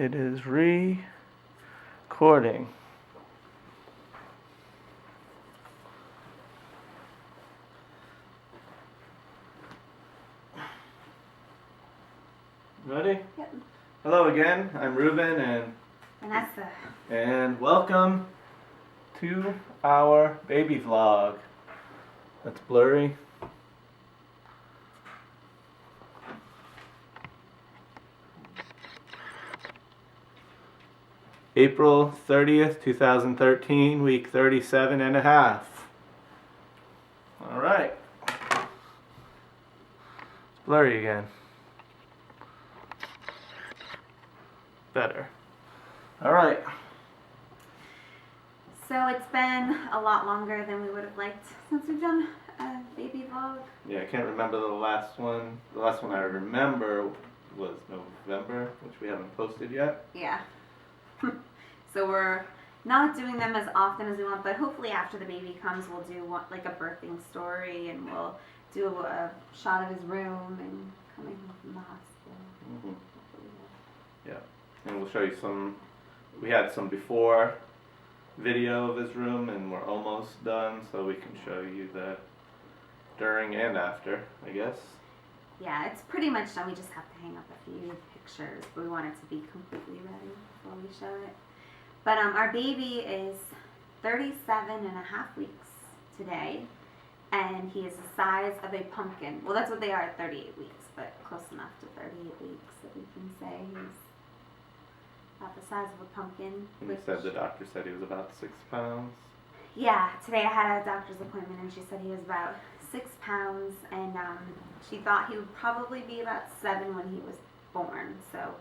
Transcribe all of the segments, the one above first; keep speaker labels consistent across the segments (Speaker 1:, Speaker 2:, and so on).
Speaker 1: It is recording. Ready?
Speaker 2: Yep.
Speaker 1: Hello again, I'm Ruben and
Speaker 2: Vanessa.
Speaker 1: And welcome to our baby vlog. That's blurry. April 30th, 2013, week 37 and a half. Alright. It's blurry again. Better. Alright.
Speaker 2: So it's been a lot longer than we would have liked since we've done a baby vlog.
Speaker 1: Yeah, I can't remember the last one. The last one I remember was November, which we haven't posted yet.
Speaker 2: Yeah. So we're not doing them as often as we want, but hopefully after the baby comes we'll do like a birthing story and we'll do a shot of his room and coming home from the hospital.
Speaker 1: Mm-hmm. Yeah, and we'll show you some, we had some before video of his room and we're almost done, so we can show you the during and after, I guess.
Speaker 2: Yeah, it's pretty much done. We just have to hang up a few pictures, but we want it to be completely ready before we show it. But our baby is 37 and a half weeks today, and he is the size of a pumpkin. Well, that's what they are at 38 weeks, but close enough to 38 weeks that we can say he's about the size of a pumpkin.
Speaker 1: And the doctor said he was about 6 pounds.
Speaker 2: Yeah, today I had a doctor's appointment, and she said he was about 6 pounds, and she thought he would probably be about 7 when he was born. So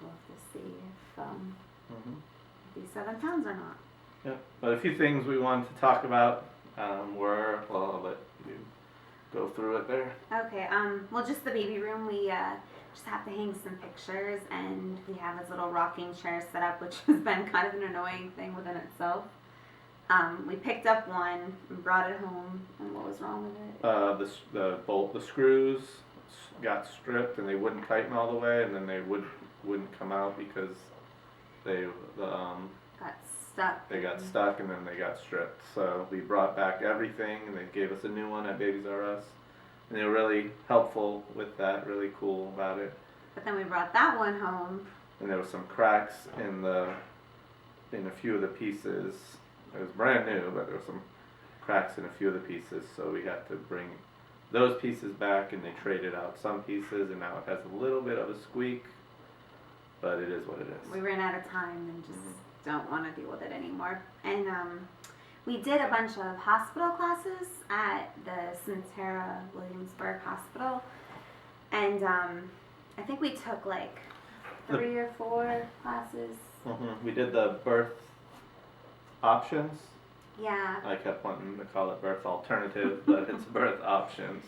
Speaker 2: we'll have to see if he's 7 pounds or not.
Speaker 1: Yeah, but a few things we wanted to talk about were, well, I'll let you go through it there.
Speaker 2: Okay, well, just the baby room, we just have to hang some pictures, and we have his little rocking chair set up, which has been kind of an annoying thing within itself. We picked up one and brought it home, and what was wrong with it?
Speaker 1: The screws got stripped, and they wouldn't tighten all the way, and then they wouldn't come out because they
Speaker 2: Got stuck.
Speaker 1: They got stuck, and then they got stripped. So we brought back everything, and they gave us a new one at Babies R Us, and they were really helpful with that. Really cool about it.
Speaker 2: But then we brought that one home,
Speaker 1: and there were some cracks in a few of the pieces. It was brand new, but there were some cracks in a few of the pieces, so we had to bring those pieces back, and they traded out some pieces, and now it has a little bit of a squeak, but it is what it is.
Speaker 2: we ran out of time and just don't want to deal with it anymore. And we did a bunch of hospital classes at the Centera Williamsburg Hospital, and I think we took like 3 or 4 classes.
Speaker 1: We did the birth options.
Speaker 2: Yeah.
Speaker 1: I kept wanting to call it birth alternative, but it's birth options.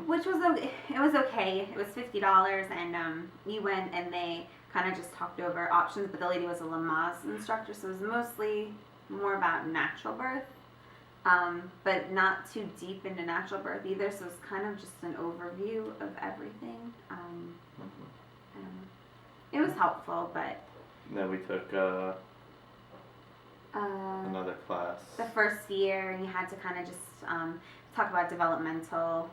Speaker 2: Which was okay. It was okay. It was $50, and we went and they kind of just talked over options. But the lady was a Lamaze instructor, so it was mostly more about natural birth, but not too deep into natural birth either. So it's kind of just an overview of everything. I don't know. It was helpful, but.
Speaker 1: And then we took another class.
Speaker 2: The first year, and you had to kind of just talk about developmental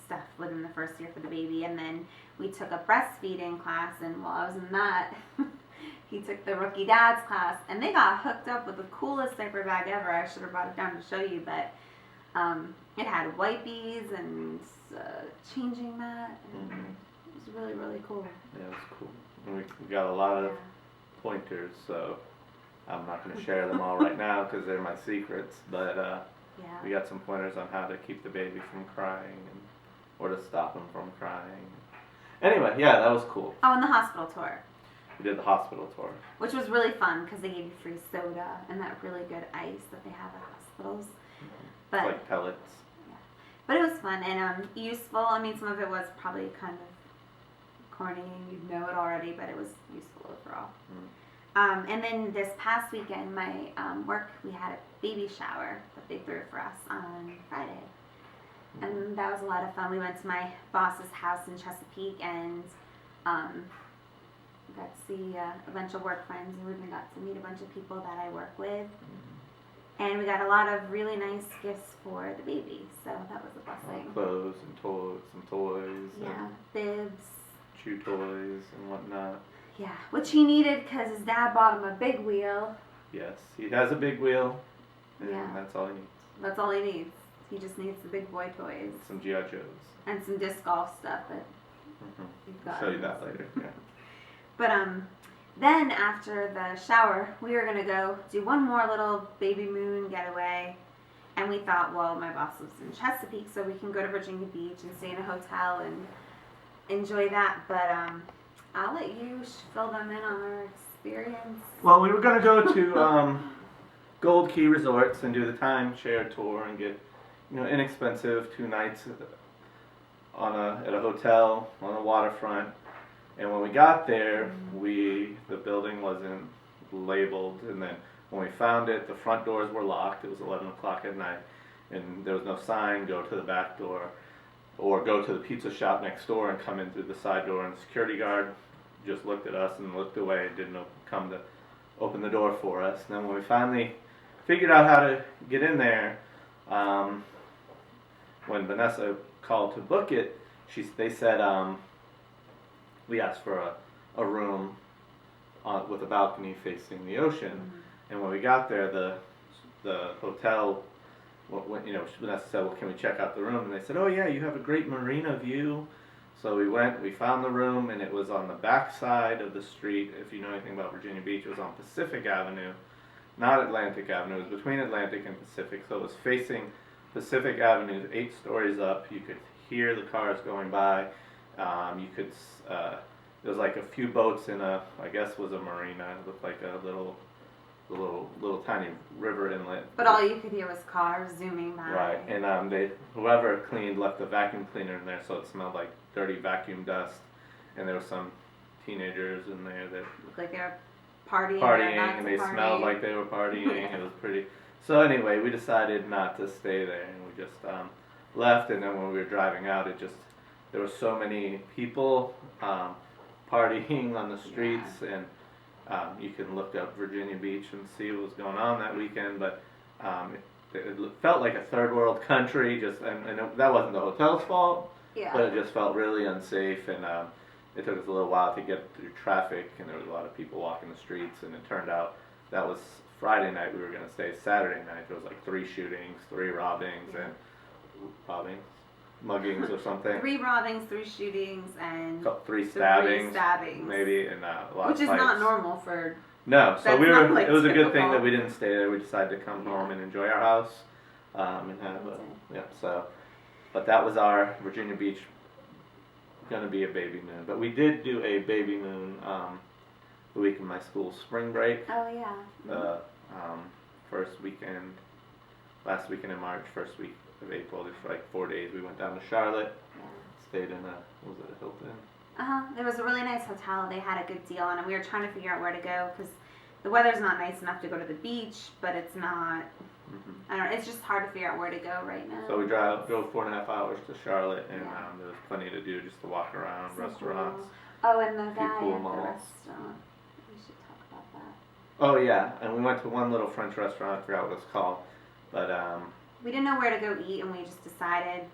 Speaker 2: stuff within the first year for the baby. And then we took a breastfeeding class, and while I was in that, he took the rookie dad's class, and they got hooked up with the coolest diaper bag ever. I should have brought it down to show you, but it had wipies and changing mat. And it was really, really cool.
Speaker 1: Yeah, it was cool. And we got a lot of pointers, so I'm not going to share them all right now because they're my secrets, but we got some pointers on how to keep the baby from crying or to stop him from crying. Anyway, yeah, that was cool.
Speaker 2: Oh, and the hospital tour.
Speaker 1: We did the hospital tour.
Speaker 2: Which was really fun because they gave you free soda and that really good ice that they have at hospitals. But,
Speaker 1: it's like pellets.
Speaker 2: Yeah. But it was fun and useful. I mean, some of it was probably kind of corny and you'd know it already, but it was useful overall. And then this past weekend, my work, we had a baby shower that they threw for us on Friday. And that was a lot of fun. We went to my boss's house in Chesapeake, and got to see a bunch of work friends, and Ruben got to meet a bunch of people that I work with. And we got a lot of really nice gifts for the baby, so that was a blessing.
Speaker 1: Clothes and some toys.
Speaker 2: Yeah, bibs.
Speaker 1: Chew toys and whatnot.
Speaker 2: Yeah, which he needed because his dad bought him a big wheel.
Speaker 1: Yes, he has a big wheel, and
Speaker 2: Yeah.
Speaker 1: that's all he needs.
Speaker 2: That's all he needs. He just needs the big boy toys.
Speaker 1: Some G.I. Joes.
Speaker 2: And some disc golf stuff, but
Speaker 1: I'll show you that later. Yeah.
Speaker 2: But then after the shower, we were gonna go do one more little baby moon getaway, and we thought, well, my boss lives in Chesapeake, so we can go to Virginia Beach and stay in a hotel and enjoy that. But I'll let you fill them in on our experience.
Speaker 1: Well, we were gonna go to Gold Key Resorts and do the timeshare tour and get, inexpensive 2 nights at a hotel on the waterfront. And when we got there, the building wasn't labeled, and then when we found it, the front doors were locked. It was 11 o'clock at night, and there was no sign, go to the back door, or go to the pizza shop next door and come in through the side door. And the security guard just looked at us and looked away and didn't come to open the door for us. And then when we finally figured out how to get in there, when Vanessa called to book it, they said, we asked for a room with a balcony facing the ocean. Mm-hmm. And when we got there, the hotel, Vanessa said, well, can we check out the room? And they said, oh yeah, you have a great marina view. So we went, we found the room, and it was on the back side of the street. If you know anything about Virginia Beach, it was on Pacific Avenue, not Atlantic Avenue. It was between Atlantic and Pacific, so it was facing Pacific Avenue, 8 stories up. You could hear the cars going by. There was like a few boats in I guess was a marina. It looked like a little tiny river inlet.
Speaker 2: But all you could hear was cars zooming by.
Speaker 1: Right, and whoever cleaned left the vacuum cleaner in there, so it smelled like dirty vacuum dust. And there were some teenagers in there that
Speaker 2: looked like they were partying,
Speaker 1: and they smelled like they were partying. It was pretty. So anyway, we decided not to stay there, and we just left. And then when we were driving out, there were so many people partying on the streets, and you can look up Virginia Beach and see what was going on that weekend. But it felt like a third world country, that wasn't the hotel's fault, but it just felt really unsafe, and it took us a little while to get through traffic, and there was a lot of people walking the streets, and it turned out that was Friday night. We were going to stay Saturday night. There was like 3 shootings, 3 muggings or something.
Speaker 2: 3 robbings, 3 shootings, and
Speaker 1: 3 stabbings, maybe, and a lot
Speaker 2: which
Speaker 1: of
Speaker 2: is
Speaker 1: fights.
Speaker 2: not normal for.
Speaker 1: No, so
Speaker 2: it
Speaker 1: was a good thing that we didn't stay there. We decided to come home and enjoy our house, and have but that was our Virginia Beach. Gonna be a baby moon, but we did do a baby moon the week of my school's spring break.
Speaker 2: Oh yeah.
Speaker 1: The last weekend in March, first week of April, just for like 4 days, we went down to Charlotte. Stayed in a Hilton?
Speaker 2: It was a really nice hotel. They had a good deal on it. We were trying to figure out where to go because the weather's not nice enough to go to the beach, but it's not. Mm-hmm. I don't know. It's just hard to figure out where to go right now.
Speaker 1: So we drove 4.5 hours to Charlotte, and there was plenty to do just to walk around, restaurants.
Speaker 2: Cool. Oh, and the guy at the
Speaker 1: malls.
Speaker 2: restaurant. We should talk about that.
Speaker 1: Oh yeah, and we went to one little French restaurant. I forgot what it's called, but
Speaker 2: we didn't know where to go eat, and we just decided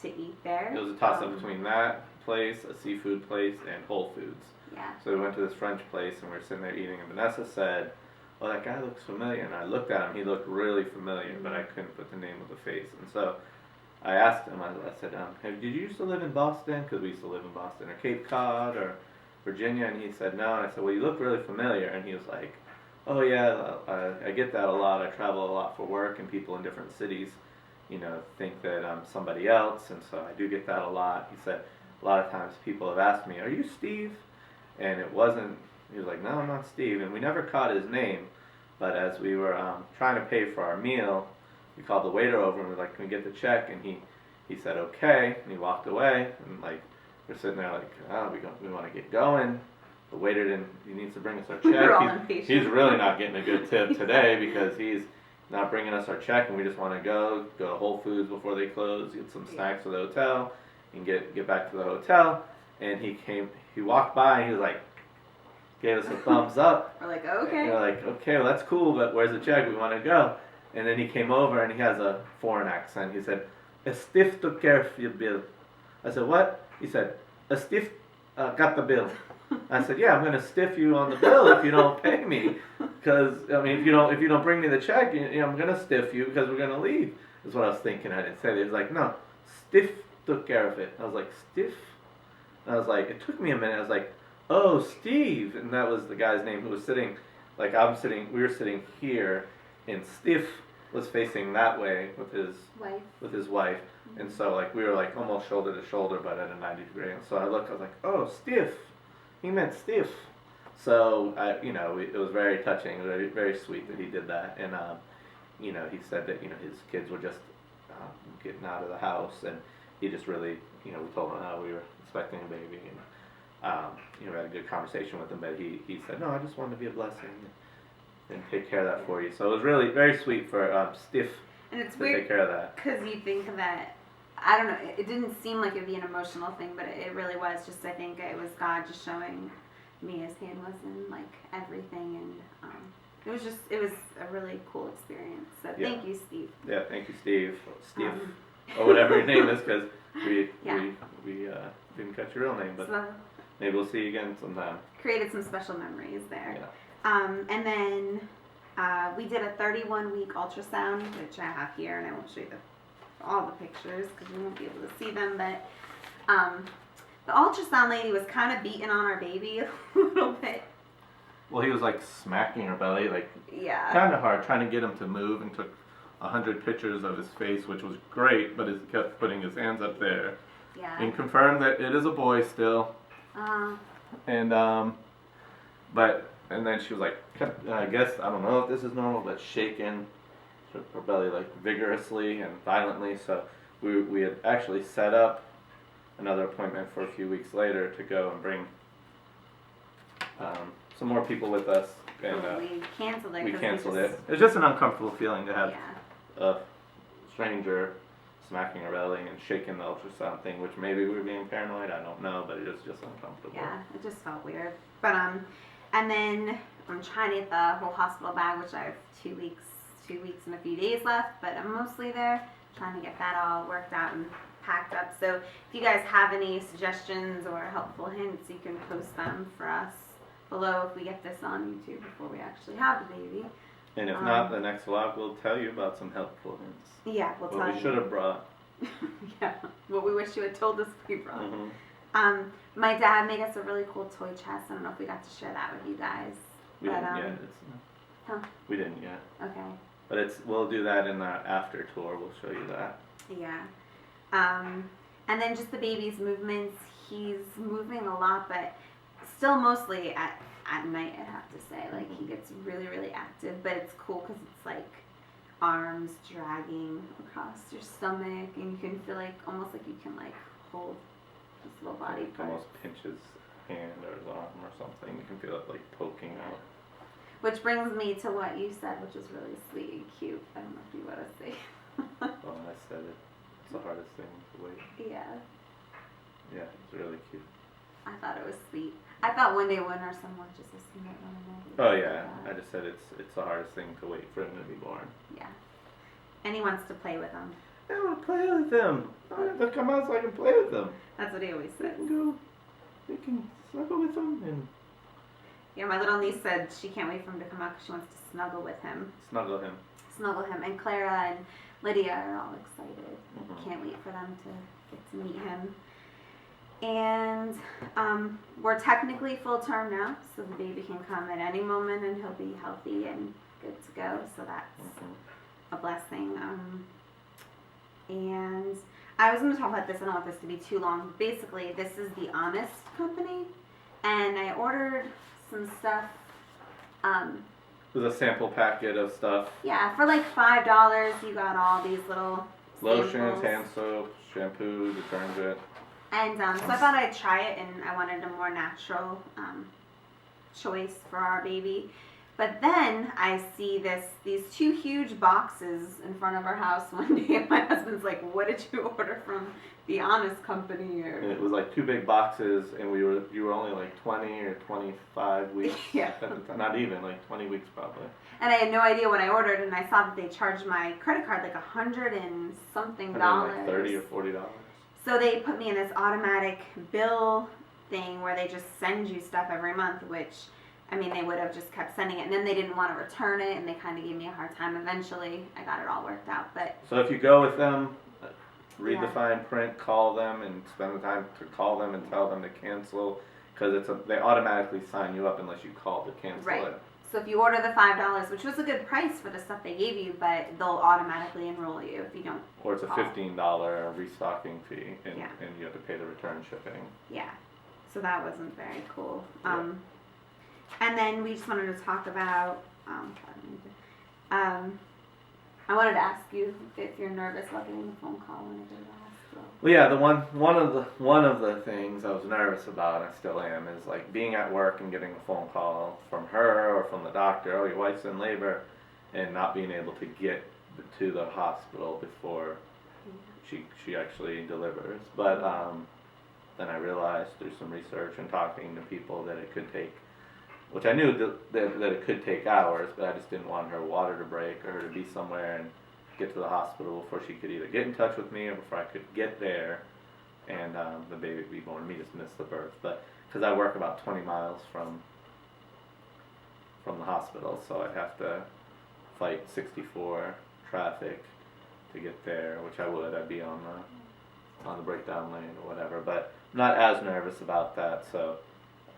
Speaker 2: to eat there.
Speaker 1: It was a toss-up between that place, a seafood place, and Whole Foods.
Speaker 2: Yeah.
Speaker 1: So we went to this French place, and we were sitting there eating, and Vanessa said, well, that guy looks familiar. And I looked at him. He looked really familiar, but I couldn't put the name of the face. And so I asked him, I said, did you used to live in Boston? Because we used to live in Boston, or Cape Cod, or Virginia. And he said, no. And I said, well, you look really familiar. And he was like, oh, yeah, I get that a lot. I travel a lot for work, and people in different cities, think that I'm somebody else. And so I do get that a lot. He said, a lot of times people have asked me, are you Steve? And it wasn't. He was like, no, I'm not Steve. And we never caught his name. But as we were trying to pay for our meal, we called the waiter over and we were like, can we get the check? And he said, okay. And he walked away. And we're sitting there like, oh, we want to get going. The waiter he needs to bring us our check. He's really not getting a good tip today because he's not bringing us our check, and we just want to go to Whole Foods before they close, get some snacks for the hotel, and get back to the hotel. And he walked by and he was like, gave us a thumbs up.
Speaker 2: We're like, okay.
Speaker 1: And we're like, okay, well, that's cool, but where's the check? We want to go. And then he came over and he has a foreign accent. He said, "A stiff took care of your bill." I said, "What?" He said, "A stiff got the bill." I said, "Yeah, I'm gonna stiff you on the bill if you don't pay me, because I mean, if you don't bring me the check, I'm gonna stiff you because we're gonna leave." Is what I was thinking. I didn't say it. He was like, "No, stiff took care of it." I was like, "Stiff?" And I was like, it took me a minute. I was like, "Oh, Steve," and that was the guy's name who was sitting. Like we were sitting here, and Stiff was facing that way with his wife. And so like we were like almost shoulder to shoulder, but at a 90-degree. And so I was like, "Oh, Stiff." He meant stiff. So it was very touching, very, very sweet that he did that. And he said that his kids were just getting out of the house, and he just really we told him how we were expecting a baby, and we had a good conversation with him. But he said, "No, I just wanted to be a blessing and take care of that for you." So it was really very sweet for Stiff
Speaker 2: and it's
Speaker 1: to
Speaker 2: weird
Speaker 1: take care of that.
Speaker 2: because you think that. I don't know, it didn't seem like it would be an emotional thing, but it really was. Just, I think it was God just showing me his hand was in, like, everything, and it was a really cool experience. So thank you, Steve.
Speaker 1: Yeah, thank you, Steve. Steve, or whatever your name is, because we didn't catch your real name, but maybe we'll see you again sometime.
Speaker 2: Created some special memories there.
Speaker 1: Yeah.
Speaker 2: And then we did a 31-week ultrasound, which I have here, and I won't show you all the pictures because you won't be able to see them, but the ultrasound lady was kind of beating on our baby a little bit.
Speaker 1: Well, he was like smacking her belly, like kind of hard, trying to get him to move, and took 100 pictures of his face, which was great, but he kept putting his hands up there.
Speaker 2: Yeah.
Speaker 1: And confirmed that it is a boy still. And then she was like, I guess, I don't know if this is normal, but shaking her belly like vigorously and violently. So we had actually set up another appointment for a few weeks later to go and bring some more people with us. And
Speaker 2: we canceled it.
Speaker 1: We canceled it. It was just an uncomfortable feeling to have a stranger smacking her belly and shaking the ultrasound thing, which maybe we were being paranoid, I don't know, but it was just uncomfortable.
Speaker 2: Yeah, it just felt weird. But and then I'm trying to get the whole hospital bag, which I have 2 weeks and a few days left, but I'm mostly there trying to get that all worked out and packed up. So if you guys have any suggestions or helpful hints, you can post them for us below if we get this on YouTube before we actually have the baby.
Speaker 1: And if not, the next vlog will tell you about some helpful hints.
Speaker 2: Yeah, we'll tell you.
Speaker 1: What we should have brought.
Speaker 2: Yeah, what we wish you had told us we brought.
Speaker 1: Mm-hmm.
Speaker 2: My dad made us a really cool toy chest. I don't know if we got to share that with you guys.
Speaker 1: We didn't yet. We didn't yet.
Speaker 2: Okay.
Speaker 1: But we'll do that in the after tour. We'll show you that.
Speaker 2: Yeah. And then just the baby's movements. He's moving a lot, but still mostly at night, I have to say. Like, he gets really, really active, but it's cool because it's like arms dragging across your stomach, and you can feel like, almost like you can like hold his little body part.
Speaker 1: Almost pinch his hand or his arm or something. You can feel it like poking out.
Speaker 2: Which brings me to what you said, which was really sweet and cute. I don't know if you want to say.
Speaker 1: Well, I said it. It's the hardest thing to wait.
Speaker 2: Yeah.
Speaker 1: Yeah, it's really cute.
Speaker 2: I thought it was sweet. I thought one day when our son watches this, he might want to know.
Speaker 1: Oh yeah, I just said it's the hardest thing to wait for him to be born.
Speaker 2: Yeah. And he wants to play with him.
Speaker 1: I want to play with him. I want to come out so I can play with him.
Speaker 2: That's what he always says.
Speaker 1: We can snuggle with him and.
Speaker 2: Yeah, my little niece said she can't wait for him to come out because she wants to snuggle with him.
Speaker 1: Snuggle him.
Speaker 2: Snuggle him. And Clara and Lydia are all excited.
Speaker 1: Mm-hmm.
Speaker 2: Can't wait for them to get to meet him. And we're technically full term now, so the baby can come at any moment and he'll be healthy and good to go. So that's a blessing. And I was going to talk about this. I don't want this to be too long. Basically, this is the Honest Company, and I ordered some stuff.
Speaker 1: There's a sample packet of stuff.
Speaker 2: Yeah, for like $5, you got all these little
Speaker 1: Lotions,
Speaker 2: samples.
Speaker 1: hand soap, shampoo, detergent.
Speaker 2: And so I thought I'd try it, and I wanted a more natural choice for our baby. But then I see these 2 huge boxes in front of our house one day, and my husband's like, "What did you order from the Honest Company?" Or
Speaker 1: And it was like 2 big boxes, and you were only like 20 or 25 weeks.
Speaker 2: Yeah.
Speaker 1: At the time. Not even, like 20 weeks probably.
Speaker 2: And I had no idea what I ordered, and I saw that they charged my credit card like $100 and something dollars.
Speaker 1: Like $30 or $40.
Speaker 2: So they put me in this automatic bill thing where they just send you stuff every month, which, I mean, they would have just kept sending it, and then they didn't want to return it, and they kind of gave me a hard time. Eventually, I got it all worked out, but...
Speaker 1: So if you go with them, read
Speaker 2: Yeah.
Speaker 1: the fine print, call them, and spend the time to call them and tell them to cancel, because they automatically sign you up unless you call to cancel
Speaker 2: Right.
Speaker 1: it.
Speaker 2: So if you order the $5, which was a good price for the stuff they gave you, but they'll automatically enroll you if you don't.
Speaker 1: Or it's a
Speaker 2: call.
Speaker 1: $15 restocking fee, and,
Speaker 2: Yeah.
Speaker 1: and you have to pay the return shipping.
Speaker 2: Yeah. So that wasn't very cool.
Speaker 1: Yeah.
Speaker 2: And then we just wanted to talk about. I wanted to ask you if you're nervous about getting a phone call when I go to the hospital.
Speaker 1: Well, yeah, one of the things I was nervous about, and I still am, is like being at work and getting a phone call from her or from the doctor. Oh, your wife's in labor, and not being able to get to the hospital before she actually delivers. But then I realized through some research and talking to people that it could take, which I knew that it could take hours, but I just didn't want her water to break or her to be somewhere and get to the hospital before she could either get in touch with me or before I could get there and the baby would be born. Me just miss the birth, but because I work about 20 miles from the hospital, so I'd have to fight 64 traffic to get there, which I would. I'd be on the breakdown lane or whatever, but I'm not as nervous about that. So,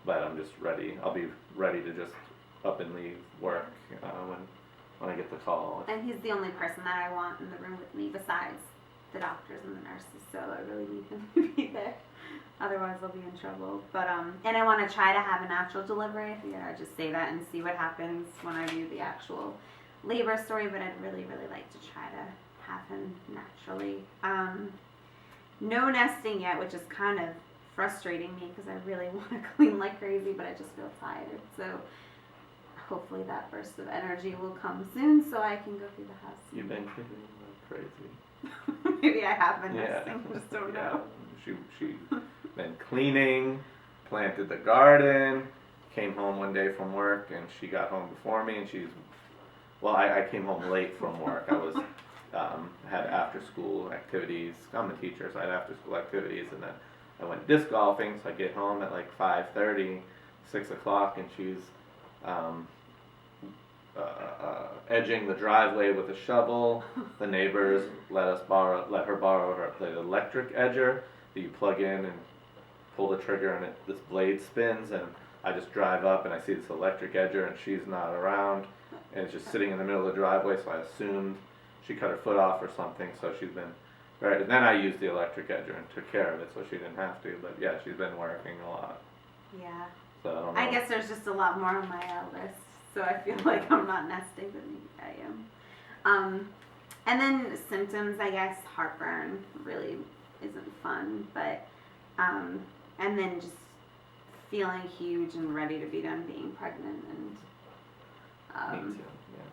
Speaker 1: but I'm just ready. I'll be ready to just up and leave work when I get the call.
Speaker 2: And he's the only person that I want in the room with me besides the doctors and the nurses, so I really need him to be there. Otherwise I'll be in trouble. But and I want to try to have a natural delivery. I figured I'd just say that and see what happens when I do the actual labor story, but I'd really, really like to try to have him naturally. No nesting yet, which is kind of frustrating me because I really want to clean like crazy, but I just feel tired. So hopefully that burst of energy will come soon so I can go through the house.
Speaker 1: You've been cleaning like crazy.
Speaker 2: Maybe I have been nesting, just don't know.
Speaker 1: She's been cleaning, planted the garden, came home one day from work, and she got home before me, and I came home late from work. I was had after school activities. I'm a teacher, so I had after school activities, and then I went disc golfing, so I get home at like 5:30, 6 o'clock, and she's edging the driveway with a shovel. The neighbors let her borrow the electric edger that you plug in and pull the trigger, and this blade spins, and I just drive up and I see this electric edger, and she's not around, and it's just sitting in the middle of the driveway, so I assumed she cut her foot off or something, so she's been right. And then I used the electric edger and took care of it, so she didn't have to. But yeah, she's been working a lot.
Speaker 2: Yeah.
Speaker 1: So I don't know.
Speaker 2: I guess there's just a lot more on my list, so I feel like I'm not nesting, but maybe I am. And then symptoms, I guess heartburn really isn't fun, but and then just feeling huge and ready to be done being pregnant and.
Speaker 1: Me too. Yeah.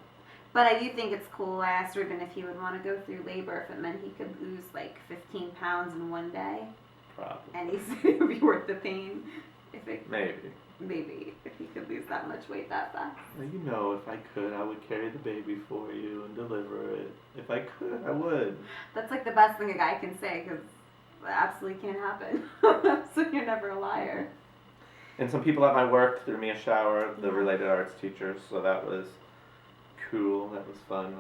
Speaker 2: But I do think it's cool. I asked Ruben if he would want to go through labor if it meant he could lose like 15 pounds in one day.
Speaker 1: Probably.
Speaker 2: And he said it would be worth the pain if it
Speaker 1: Maybe
Speaker 2: if he could lose that much weight that fast.
Speaker 1: Well, if I could, I would carry the baby for you and deliver it. If I could, I would.
Speaker 2: That's like the best thing a guy can say because it absolutely can't happen. So you're never a liar.
Speaker 1: And some people at my work threw me a shower, the
Speaker 2: Yeah.
Speaker 1: related arts teachers, so that was cool. That was fun.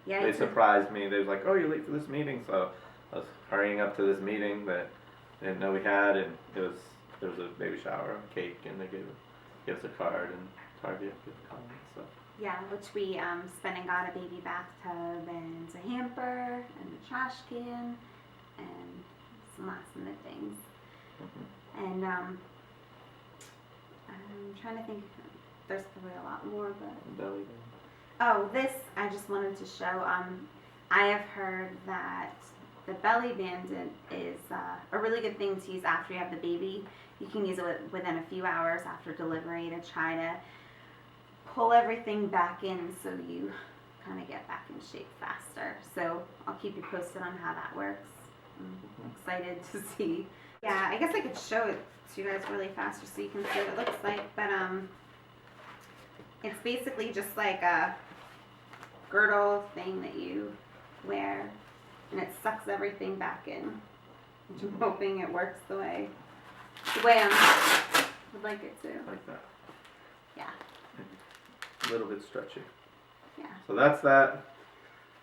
Speaker 2: Yeah.
Speaker 1: They surprised me. They was like, "Oh, you're late for this meeting," so I was hurrying up to this meeting that I didn't know we had, and there was a baby shower, a cake, and they gave us a card and Target gift card and stuff.
Speaker 2: Yeah, which we spent and got a baby bathtub and a hamper and a trash can and some last minute things.
Speaker 1: Mm-hmm.
Speaker 2: And I'm trying to think. There's probably a lot more, but.
Speaker 1: Belly band.
Speaker 2: Oh, this I just wanted to show. I have heard that the belly band is a really good thing to use after you have the baby. You can use it within a few hours after delivery to try to pull everything back in so you kind of get back in shape faster. So I'll keep you posted on how that works. I'm excited to see. Yeah, I guess I could show it to you guys really fast just so you can see what it looks like. But it's basically just like a girdle thing that you wear, and it sucks everything back in. I'm hoping it works the way I would like it to.
Speaker 1: Like that.
Speaker 2: Yeah.
Speaker 1: A little bit stretchy.
Speaker 2: Yeah.
Speaker 1: So that's that.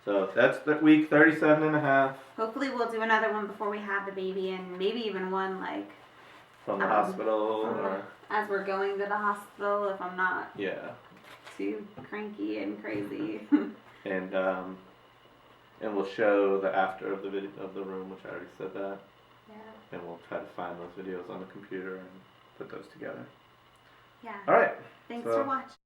Speaker 1: So that's the week 37 and a half.
Speaker 2: Hopefully we'll do another one before we have the baby, and maybe even one like
Speaker 1: From the hospital or...
Speaker 2: as we're going to the hospital if I'm not
Speaker 1: Yeah.
Speaker 2: too cranky and crazy.
Speaker 1: And we'll show the after of the video of the room, which I already said that.
Speaker 2: Yeah.
Speaker 1: And we'll try to find those videos on the computer and put those together.
Speaker 2: Yeah.
Speaker 1: All right.
Speaker 2: Thanks
Speaker 1: So-
Speaker 2: for watching.